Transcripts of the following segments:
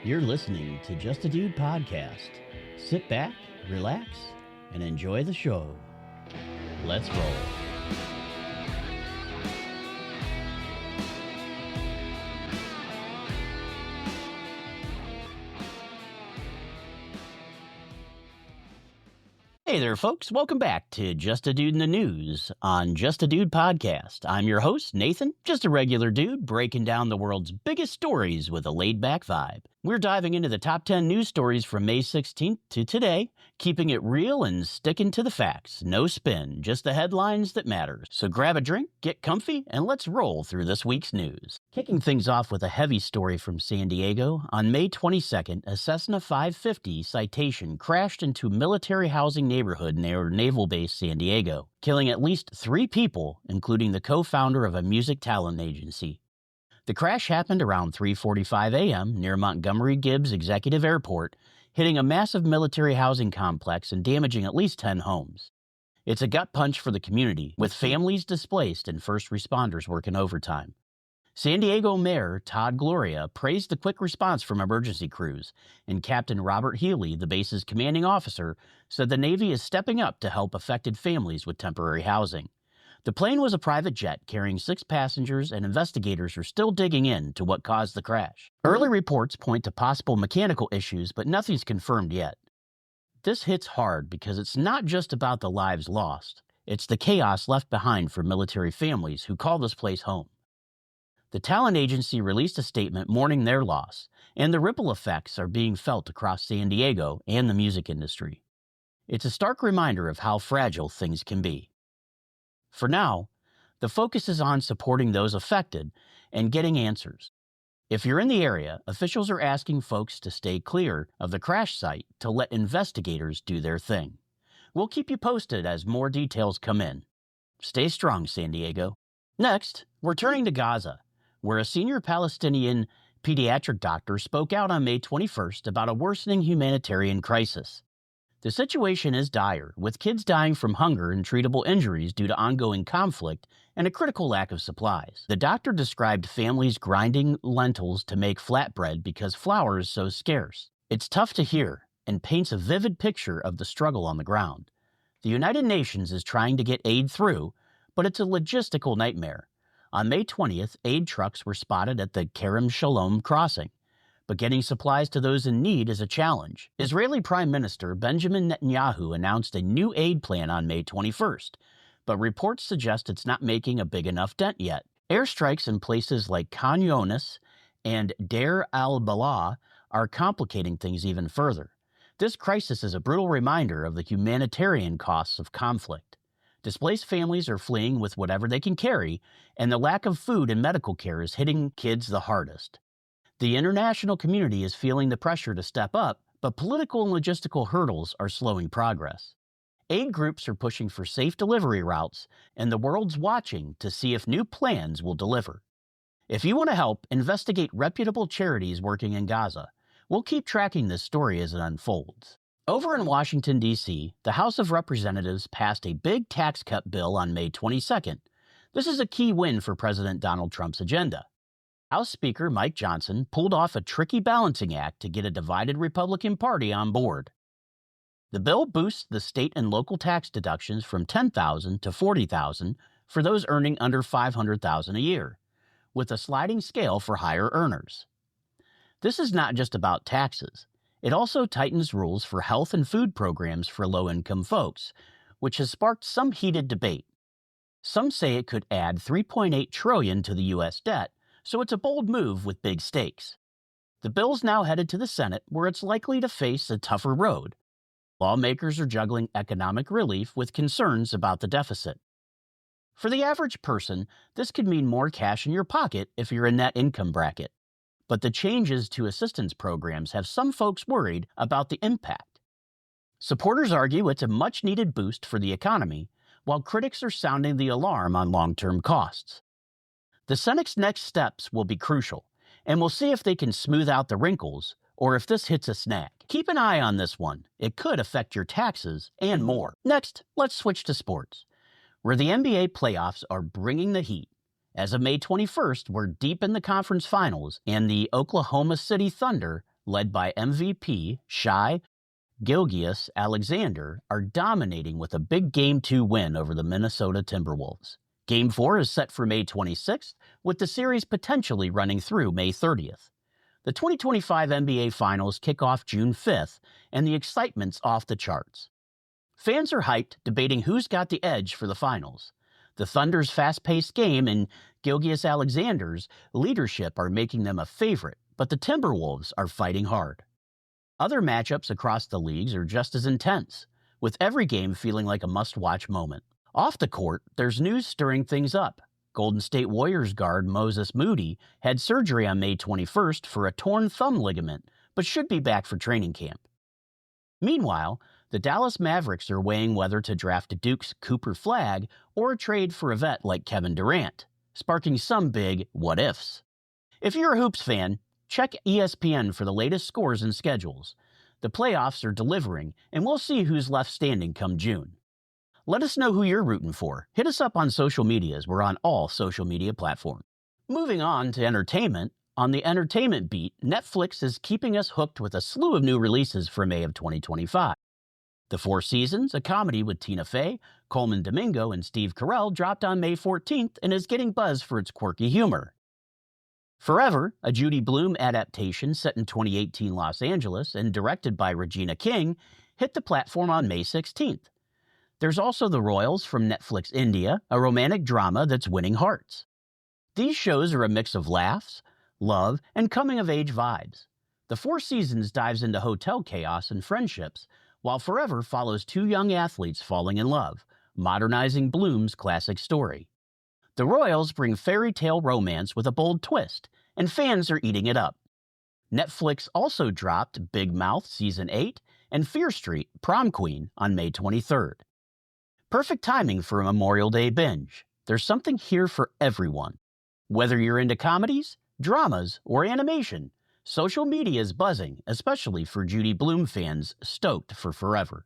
You're listening to Just a Dude podcast. Sit back, relax, and enjoy the show. Let's roll. Hey there, folks. Welcome back to Just a Dude in the News on Just a Dude podcast. I'm your host, Nathan, just a regular dude breaking down the world's biggest stories with a laid-back vibe. We're diving into the top 10 news stories from May 16th to today, keeping it real and sticking to the facts. No spin, just the headlines that matter. So grab a drink, get comfy, and let's roll through this week's news. Kicking things off with a heavy story from San Diego, on May 22nd, a Cessna 550 Citation crashed into military housing neighborhood near Naval Base San Diego, killing at least 3 people, including the co-founder of a music talent agency. The crash happened around 3:45 a.m. near Montgomery Gibbs Executive Airport, hitting a massive military housing complex and damaging at least 10 homes. It's a gut punch for the community, with families displaced and first responders working overtime. San Diego Mayor Todd Gloria praised the quick response from emergency crews, and Captain Robert Healy, the base's commanding officer, said the Navy is stepping up to help affected families with temporary housing. The plane was a private jet carrying 6 passengers, and investigators are still digging into what caused the crash. Early reports point to possible mechanical issues, but nothing's confirmed yet. This hits hard because it's not just about the lives lost. It's the chaos left behind for military families who call this place home. The talent agency released a statement mourning their loss, and the ripple effects are being felt across San Diego and the music industry. It's a stark reminder of how fragile things can be. For now, the focus is on supporting those affected and getting answers. If you're in the area, officials are asking folks to stay clear of the crash site to let investigators do their thing. We'll keep you posted as more details come in. Stay strong, San Diego. Next, we're turning to Gaza, where a senior Palestinian pediatric doctor spoke out on May 21st about a worsening humanitarian crisis. The situation is dire, with kids dying from hunger and treatable injuries due to ongoing conflict and a critical lack of supplies. The doctor described families grinding lentils to make flatbread because flour is so scarce. It's tough to hear and paints a vivid picture of the struggle on the ground. The United Nations is trying to get aid through, but it's a logistical nightmare. On May 20th, aid trucks were spotted at the Kerem Shalom crossing. But getting supplies to those in need is a challenge. Israeli Prime Minister Benjamin Netanyahu announced a new aid plan on May 21st, but reports suggest it's not making a big enough dent yet. Airstrikes in places like Khan Younis and Deir al-Balah are complicating things even further. This crisis is a brutal reminder of the humanitarian costs of conflict. Displaced families are fleeing with whatever they can carry, and the lack of food and medical care is hitting kids the hardest. The international community is feeling the pressure to step up, but political and logistical hurdles are slowing progress. Aid groups are pushing for safe delivery routes, and the world's watching to see if new plans will deliver. If you want to help, investigate reputable charities working in Gaza. We'll keep tracking this story as it unfolds. Over in Washington, D.C., the House of Representatives passed a big tax cut bill on May 22nd. This is a key win for President Donald Trump's agenda. House Speaker Mike Johnson pulled off a tricky balancing act to get a divided Republican Party on board. The bill boosts the state and local tax deductions from $10,000 to $40,000 for those earning under $500,000 a year, with a sliding scale for higher earners. This is not just about taxes. It also tightens rules for health and food programs for low-income folks, which has sparked some heated debate. Some say it could add $3.8 trillion to the U.S. debt, so it's a bold move with big stakes. The bill's now headed to the Senate, where it's likely to face a tougher road. Lawmakers are juggling economic relief with concerns about the deficit. For the average person, this could mean more cash in your pocket if you're in that income bracket. But the changes to assistance programs have some folks worried about the impact. Supporters argue it's a much-needed boost for the economy, while critics are sounding the alarm on long-term costs. The Senate's next steps will be crucial, and we'll see if they can smooth out the wrinkles or if this hits a snag. Keep an eye on this one. It could affect your taxes and more. Next, let's switch to sports, where the NBA playoffs are bringing the heat. As of May 21st, we're deep in the conference finals, and the Oklahoma City Thunder led by MVP Shai Gilgeous-Alexander, are dominating with a big Game 2 win over the Minnesota Timberwolves. Game 4 is set for May 26th, with the series potentially running through May 30th. The 2025 NBA Finals kick off June 5th, and the excitement's off the charts. Fans are hyped, debating who's got the edge for the finals. The Thunder's fast-paced game and Gilgeous-Alexander's leadership are making them a favorite, but the Timberwolves are fighting hard. Other matchups across the leagues are just as intense, with every game feeling like a must-watch moment. Off the court, there's news stirring things up. Golden State Warriors guard Moses Moody had surgery on May 21st for a torn thumb ligament, but should be back for training camp. Meanwhile, the Dallas Mavericks are weighing whether to draft Duke's Cooper Flagg or trade for a vet like Kevin Durant, sparking some big what-ifs. If you're a Hoops fan, check ESPN for the latest scores and schedules. The playoffs are delivering, and we'll see who's left standing come June. Let us know who you're rooting for. Hit us up on social medias. We're on all social media platforms. Moving on to entertainment, on the entertainment beat, Netflix is keeping us hooked with a slew of new releases for May of 2025. The Four Seasons, a comedy with Tina Fey, Coleman Domingo, and Steve Carell, dropped on May 14th and is getting buzz for its quirky humor. Forever, a Judy Blume adaptation set in 2018 Los Angeles and directed by Regina King, hit the platform on May 16th. There's also The Royals from Netflix India, a romantic drama that's winning hearts. These shows are a mix of laughs, love, and coming-of-age vibes. The Four Seasons dives into hotel chaos and friendships, while Forever follows two young athletes falling in love, modernizing Blume's classic story. The Royals bring fairy tale romance with a bold twist, and fans are eating it up. Netflix also dropped Big Mouth Season 8 and Fear Street Prom Queen on May 23rd. Perfect timing for a Memorial Day binge. There's something here for everyone. Whether you're into comedies, dramas, or animation, social media is buzzing, especially for Judy Blume fans stoked for Forever.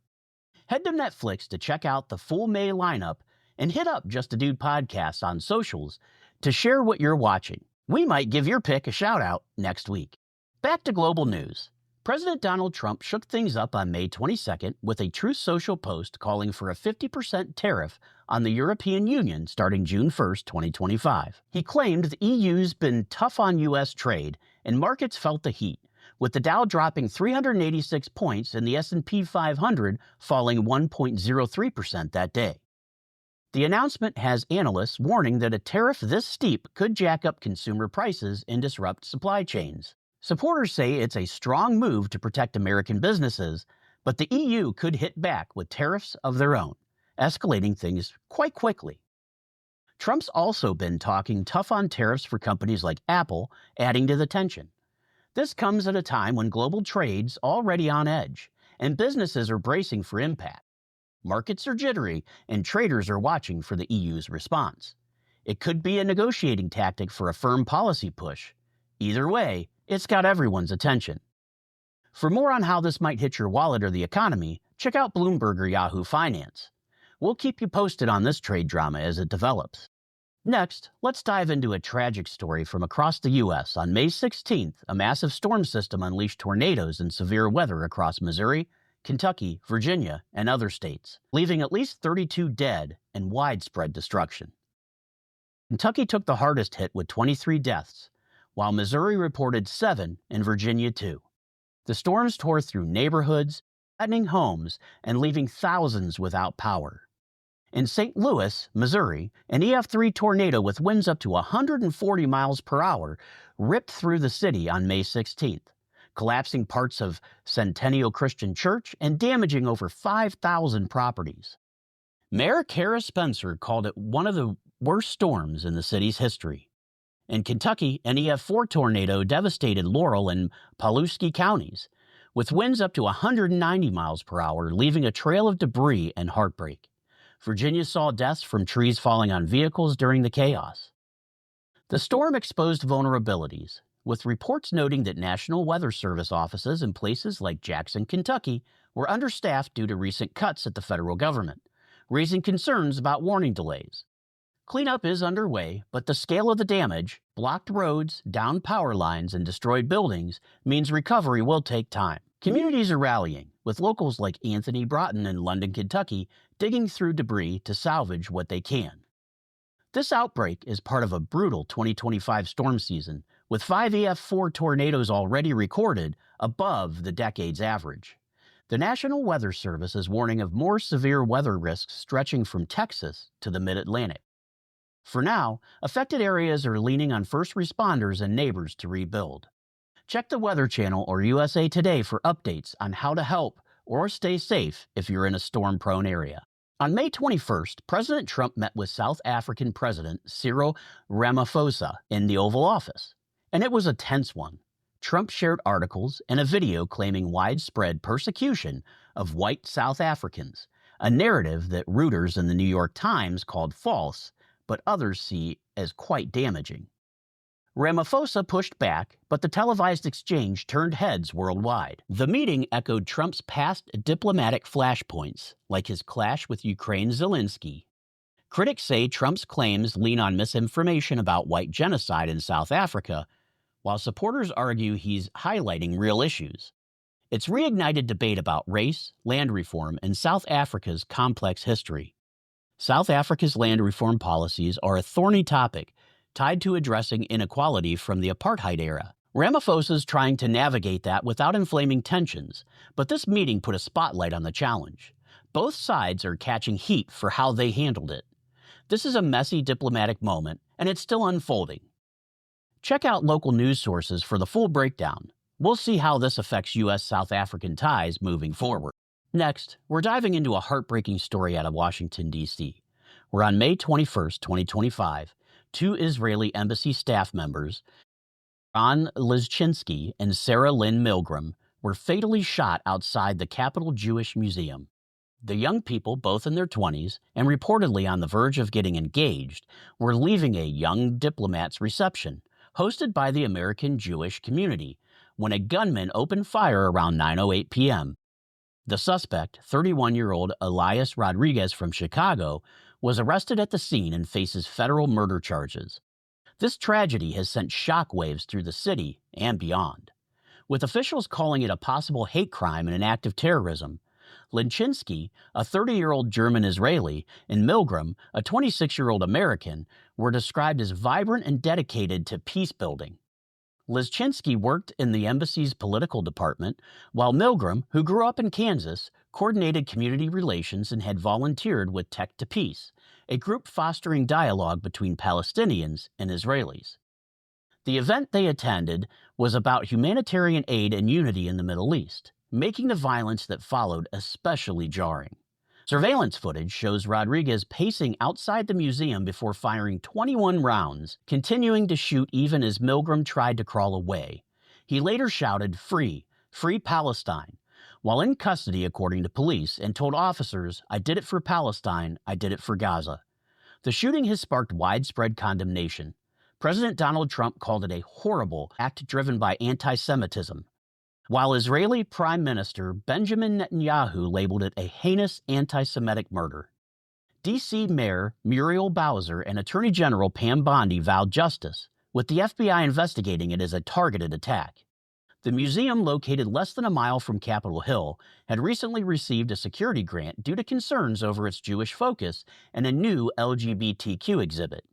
Head to Netflix to check out the full May lineup and hit up Just a Dude Podcast on socials to share what you're watching. We might give your pick a shout-out next week. Back to global news. President Donald Trump shook things up on May 22nd with a Truth Social post calling for a 50% tariff on the European Union starting June 1st, 2025. He claimed the EU's been tough on U.S. trade and markets felt the heat, with the Dow dropping 386 points and the S&P 500 falling 1.03% that day. The announcement has analysts warning that a tariff this steep could jack up consumer prices and disrupt supply chains. Supporters say it's a strong move to protect American businesses, but the EU could hit back with tariffs of their own, escalating things quite quickly. Trump's also been talking tough on tariffs for companies like Apple, adding to the tension. This comes at a time when global trade's already on edge, and businesses are bracing for impact. Markets are jittery, and traders are watching for the EU's response. It could be a negotiating tactic for a firm policy push. Either way, it's got everyone's attention. For more on how this might hit your wallet or the economy, check out Bloomberg or Yahoo Finance. We'll keep you posted on this trade drama as it develops. Next, let's dive into a tragic story from across the U.S. On May 16th, a massive storm system unleashed tornadoes and severe weather across Missouri, Kentucky, Virginia, and other states, leaving at least 32 dead and widespread destruction. Kentucky took the hardest hit with 23 deaths, while Missouri reported 7 and Virginia 2. The storms tore through neighborhoods, threatening homes, and leaving thousands without power. In St. Louis, Missouri, an EF3 tornado with winds up to 140 miles per hour ripped through the city on May 16th, collapsing parts of Centennial Christian Church and damaging over 5,000 properties. Mayor Kara Spencer called it one of the worst storms in the city's history. In Kentucky, an EF4 tornado devastated Laurel and Pulaski counties, with winds up to 190 miles per hour, leaving a trail of debris and heartbreak. Virginia saw deaths from trees falling on vehicles during the chaos. The storm exposed vulnerabilities, with reports noting that National Weather Service offices in places like Jackson, Kentucky, were understaffed due to recent cuts at the federal government, raising concerns about warning delays. Cleanup is underway, but the scale of the damage, blocked roads, downed power lines, and destroyed buildings, means recovery will take time. Communities are rallying, with locals like Anthony Broughton in London, Kentucky, digging through debris to salvage what they can. This outbreak is part of a brutal 2025 storm season, with 5 EF4 tornadoes already recorded, above the decade's average. The National Weather Service is warning of more severe weather risks stretching from Texas to the mid-Atlantic. For now, affected areas are leaning on first responders and neighbors to rebuild. Check the Weather Channel or USA Today for updates on how to help or stay safe if you're in a storm-prone area. On May 21st, President Trump met with South African President Cyril Ramaphosa in the Oval Office, and it was a tense one. Trump shared articles and a video claiming widespread persecution of white South Africans, a narrative that Reuters and the New York Times called false, but others see as quite damaging. Ramaphosa pushed back, but the televised exchange turned heads worldwide. The meeting echoed Trump's past diplomatic flashpoints, like his clash with Ukraine's Zelensky. Critics say Trump's claims lean on misinformation about white genocide in South Africa, while supporters argue he's highlighting real issues. It's reignited debate about race, land reform, and South Africa's complex history. South Africa's land reform policies are a thorny topic, tied to addressing inequality from the apartheid era. Ramaphosa's trying to navigate that without inflaming tensions, but this meeting put a spotlight on the challenge. Both sides are catching heat for how they handled it. This is a messy diplomatic moment, and it's still unfolding. Check out local news sources for the full breakdown. We'll see how this affects U.S.-South African ties moving forward. Next, we're diving into a heartbreaking story out of Washington, D.C., where on May 21st, 2025, 2 Israeli embassy staff members, Ron Lizchinsky and Sarah Lynn Milgram, were fatally shot outside the Capitol Jewish Museum. The young people, both in their 20s and reportedly on the verge of getting engaged, were leaving a young diplomat's reception, hosted by the American Jewish community, when a gunman opened fire around 9:08 p.m. The suspect, 31-year-old Elias Rodriguez from Chicago, was arrested at the scene and faces federal murder charges. This tragedy has sent shockwaves through the city and beyond, with officials calling it a possible hate crime and an act of terrorism. Lynchinsky, a 30-year-old German Israeli, and Milgram, a 26-year-old American, were described as vibrant and dedicated to peace building. Lizchinsky worked in the embassy's political department, while Milgram, who grew up in Kansas, coordinated community relations and had volunteered with Tech to Peace, a group fostering dialogue between Palestinians and Israelis. The event they attended was about humanitarian aid and unity in the Middle East, making the violence that followed especially jarring. Surveillance footage shows Rodriguez pacing outside the museum before firing 21 rounds, continuing to shoot even as Milgram tried to crawl away. He later shouted, "Free, free Palestine," while in custody according to police, and told officers, "I did it for Palestine, I did it for Gaza." The shooting has sparked widespread condemnation. President Donald Trump called it a horrible act driven by anti-Semitism, while Israeli Prime Minister Benjamin Netanyahu labeled it a heinous anti-Semitic murder. D.C. Mayor Muriel Bowser and Attorney General Pam Bondi vowed justice, with the FBI investigating it as a targeted attack. The museum, located less than a mile from Capitol Hill, had recently received a security grant due to concerns over its Jewish focus and a new LGBTQ exhibit.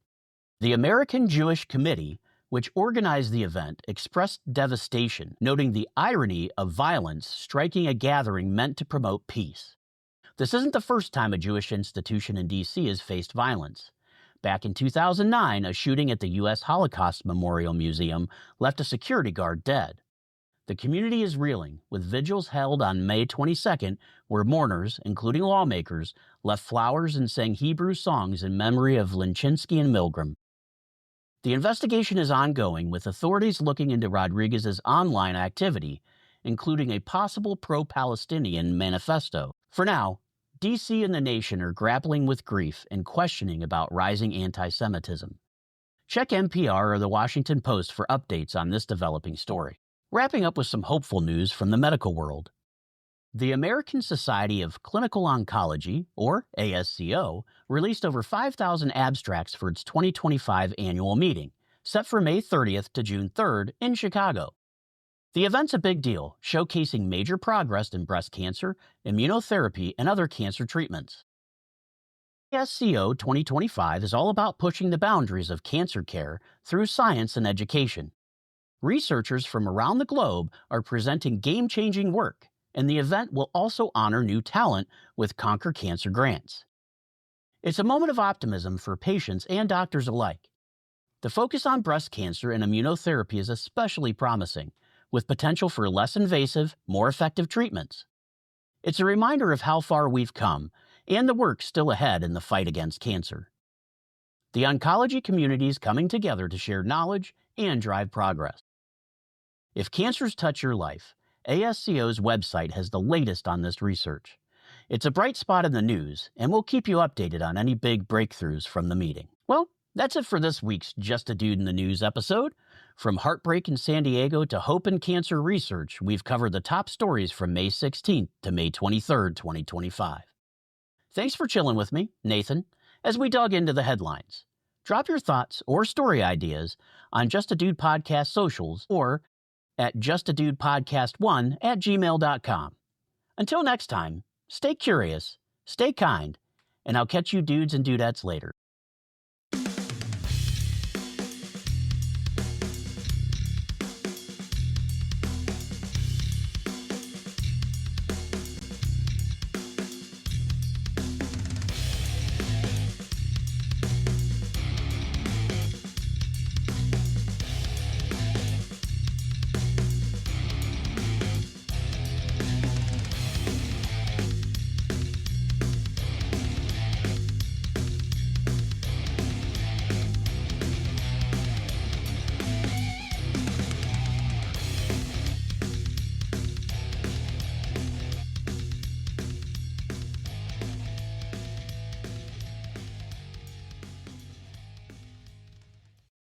The American Jewish Committee, which organized the event, expressed devastation, noting the irony of violence striking a gathering meant to promote peace. This isn't the first time a Jewish institution in D.C. has faced violence. Back in 2009, a shooting at the U.S. Holocaust Memorial Museum left a security guard dead. The community is reeling, with vigils held on May 22nd, where mourners, including lawmakers, left flowers and sang Hebrew songs in memory of Lynchinsky and Milgram. The investigation is ongoing, with authorities looking into Rodriguez's online activity, including a possible pro-Palestinian manifesto. For now, D.C. and the nation are grappling with grief and questioning about rising anti-Semitism. Check NPR or the Washington Post for updates on this developing story. Wrapping up with some hopeful news from the medical world. The American Society of Clinical Oncology, or ASCO, released over 5,000 abstracts for its 2025 annual meeting, set for May 30th to June 3rd in Chicago. The event's a big deal, showcasing major progress in breast cancer, immunotherapy, and other cancer treatments. ASCO 2025 is all about pushing the boundaries of cancer care through science and education. Researchers from around the globe are presenting game-changing work, and the event will also honor new talent with Conquer Cancer grants. It's a moment of optimism for patients and doctors alike. The focus on breast cancer and immunotherapy is especially promising, with potential for less invasive, more effective treatments. It's a reminder of how far we've come and the work still ahead in the fight against cancer. The oncology community is coming together to share knowledge and drive progress. If cancers touch your life, ASCO's website has the latest on this research. It's a bright spot in the news, and we'll keep you updated on any big breakthroughs from the meeting. Well, that's it for this week's Just a Dude in the News episode. From heartbreak in San Diego to hope in cancer research, we've covered the top stories from May 16th to May 23rd, 2025. Thanks for chilling with me, Nathan, as we dug into the headlines. Drop your thoughts or story ideas on Just a Dude Podcast socials or at justadudepodcast1@gmail.com. Until next time, stay curious, stay kind, and I'll catch you dudes and dudettes later.